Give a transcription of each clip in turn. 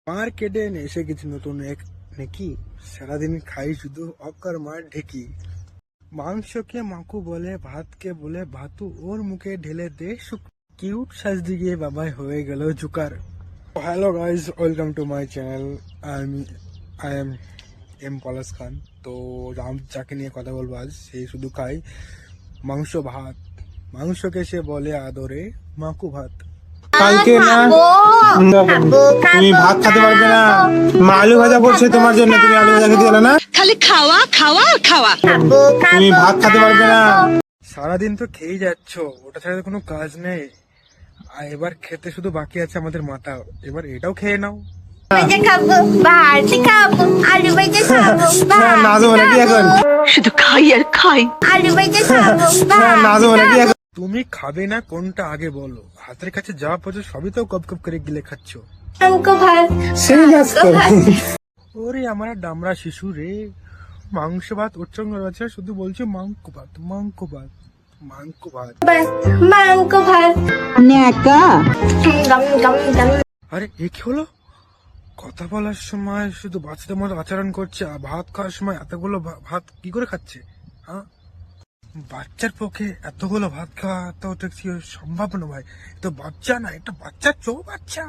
মার্কেটে এসে কিছু নতুন এক নাকি সারাদিন খাই শুধু অক্কর মার ঢেকি। মাংসকে মাকু বলে, ভাতকে বলে ভাতু, ওর মুখে ঢেলে দে সুখ। কিউট সাজ দিয়ে বাবাই হয়ে গেল জুকার। Hello guys, welcome to my channel. I am am Palash Khan. তো যাকে নিয়ে কথা বলবো আজ, সে শুধু খায় মাংস ভাত। মাংসকে সে বলে আদরে মাকু ভাত। কালকে না তুমি ভাত খেতে পারবে না, মা আলু ভাজা করছে তোমার জন্য, তুমি আলু ভাজা খেতে গেলে না, খালি খাওয়া খাওয়া খাওয়া। তুমি ভাত খেতে পারবে না। সারাদিন তো খেয়েই যাচ্ছ, ওটা ছাড়া তো কোনো কাজ নেই। আর এবার খেতে শুধু বাকি আছে আমাদের মাথা, এবার এটাও খেয়ে নাও। নাচবো নাকি এখন? শুধু খাই আর খাই। নাচবো নাকি এখন? তুমি খাবে না কোনটা আগে বলো, হাতের কাছে যা পাচ্ছ সবই তো কপ কপ করে গিলে খাচ্ছ। সেই নাচ করো। ওরে আমার ডামরা শিশু রে, মাংস ভাত উচ্চাঙ্গ রয়েছে, শুধু বলছে মাংক ভাত মাংক ভাত মাংক ভাত। আরে এ কি হলো? কথা বলার সময় শুধু বাচ্চাদের মতো আচরণ করছে, আর ভাত খাওয়ার সময় এতগুলো ভাত কি করে খাচ্ছে? হ্যাঁ, বাচ্চার পক্ষে এতগুলো ভাত খাওয়া তো দেখছি সম্ভব না ভাই। তো বাচ্চা না, এটা বাচ্চা চো বাচ্চা।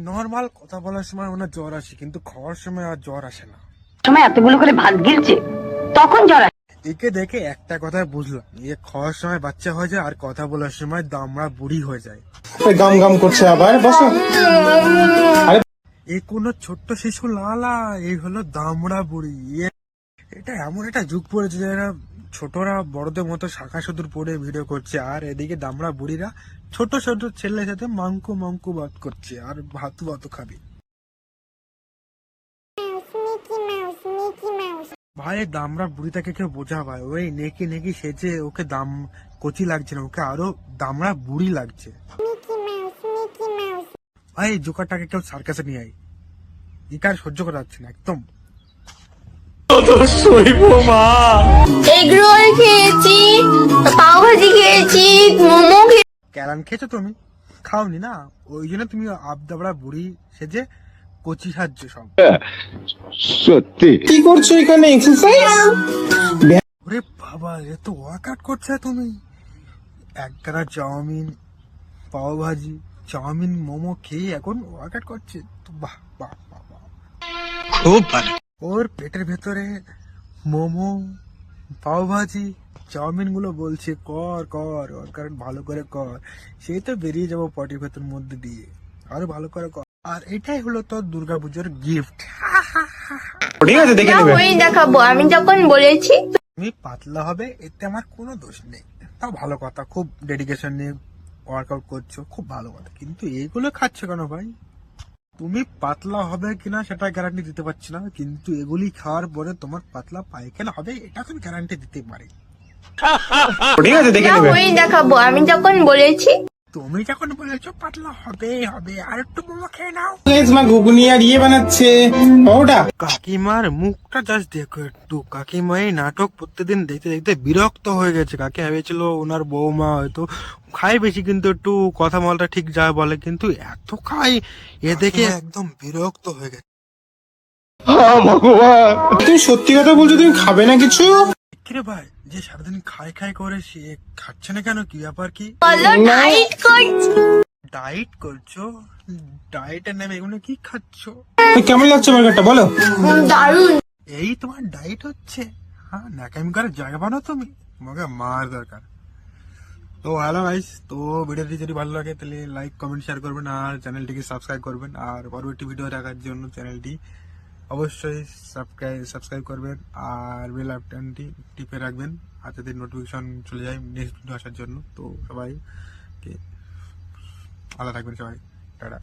নর্মাল কথা বলার সময় ওনার জ্বর আসে, কিন্তু খাওয়ার সময় আর জ্বর আসে না। সময় এতগুলো করে ভাত গিলছে, তখন জ্বর আসে। একে দেখে একটা কথাই বুঝলাম, এ খাওয়ার সময় বাচ্চা হয়ে যায় আর কথা বলার সময় দামড়া বুড়ি হয়ে যায়। গাম গাম করছে আবার, বসো। এ কোনো ছোট্ট শিশু লালা, এই হলো দামড়া বুড়ি। এটা এমন একটা যুগ পড়েছে যারা ছোটরা বড়দের মতো শাখা সুদূর পড়ে ভিডিও করছে, আর এদিকে দামড়া বুড়িরা ছোট ছোট ছেলের সাথে মাংকু মাংকু ভাত করছে আর ভাতু ভাতু খাবে। ভাই দামড়া বুড়িটাকে কেউ বোঝা ভাই, ওই নেকি নেকি সেজে ওকে দাম কচি লাগছে না, ওকে আরো দামড়া বুড়ি লাগছে। ভাই জোকারটাকে কেউ সার্কাসে নিয়ে আয়, ইকার সহ্য করা যাচ্ছে না একদম। এগ রোল খেয়েছি, পাও ভাজি খেয়েছি, মোমো ক্যারান খেয়েছো তুমি? খাওনি না, ওই জন্য তুমি আবদাবড়া বুড়ি সেজে কচি সাজছো সব। সত্যি কি করছো এখানে? এক্সারসাইজ? ওরে বাবা, এ তো ওয়ার্কআউট করছে তুমি। এক গাদা চাউমিন, পাও ভাজি, চাউমিন মোমো খেয়ে এখন ওয়ার্কআউট করছে তো। বাহ বাহ বাহ বাহ, খুব ভালো। ওর পেটের ভেতরে মোমো, পাও ভাজি, চাউমিন গুলো বলছে কর কর ওয়ার্কআউট ভালো করে কর, সেই তো বেরিয়ে যাবো পটির ভেতর মধ্যে দিয়ে, আরো ভালো করে কর। আর এটাই হলো তোর দুর্গাপুজোর গিফট। ঠিক আছে, দেখে নেবে। ওই দেখাবো আমি যখন বলেছি। তুমি পাতলা হবে এতে আমার কোনো দোষ নেই, তাও ভালো কথা, খুব ডেডিকেশন নিয়ে ওয়ার্কআউট করছো, খুব ভালো কথা, কিন্তু এইগুলো খাচ্ছ কেন ভাই? তুমি পাতলা হবে কিনা সেটা গ্যারান্টি দিতে পারছি না, কিন্তু এগুলি খাওয়ার পরে তোমার পাতলা পায়খানা হবে এটা তুমি গ্যারান্টি দিতে পারি। ঠিক আছে, দেখে নেবে। ওই দেখাবো আমি যখন বলেছি। তুমি যখন বলেছো পাতলা হবে হবে, আর একটু মোমো খেয়ে নাও। মা ঘুগনি আর ইয়ে বানাচ্ছে ওটা। কাকিমার মুখটা জাস্ট দেখো একটু, কাকিমা এই নাটক প্রত্যেকদিন দেখতে দেখতে বিরক্ত হয়ে গেছে। কাকি ভেবেছিল ওনার বৌমা হয়তো খায় বেশি, কিন্তু একটু কথা বলাটা ঠিক যা বলে, কিন্তু এত খায় এ দেখে একদম বিরক্ত হয়ে গেছে। তুমি সত্যি কথা বলছো, তুমি খাবে না কিছু? কিরে ভাই, যে সারাদিন খাই খাই করে সে খাচ্ছে না কেন, কি ব্যাপার কি? বলো ডাইট করছি। ডায়েট করছো? ডায়েটের নামে এগুলো কি খাচ্ছো? কেমন লাগছে বার্গারটা বলো? দারুন। এই তোমার ডায়েট হচ্ছে? হ্যাঁ, নাকামি করে জায়গা বানাও তুমি, তোমাকে মার দরকার। তো হ্যালো গাইস, তো ভিডিওটি যদি ভালো লাগে তাহলে লাইক কমেন্ট শেয়ার করবেন, আর চ্যানেলটিকে সাবস্ক্রাইব করবেন, আর পরবর্তী ভিডিও দেখার জন্য চ্যানেলটি অবশ্যই সাবস্ক্রাইব করবেন, আর বেল আইকনটি টিপে রাখবেন আর যাতে নোটিফিকেশন চলে যায় নেক্সট ভিডিও আসার জন্য। তো সবাইকে ভালো থাকবেন, সবাই টাটা।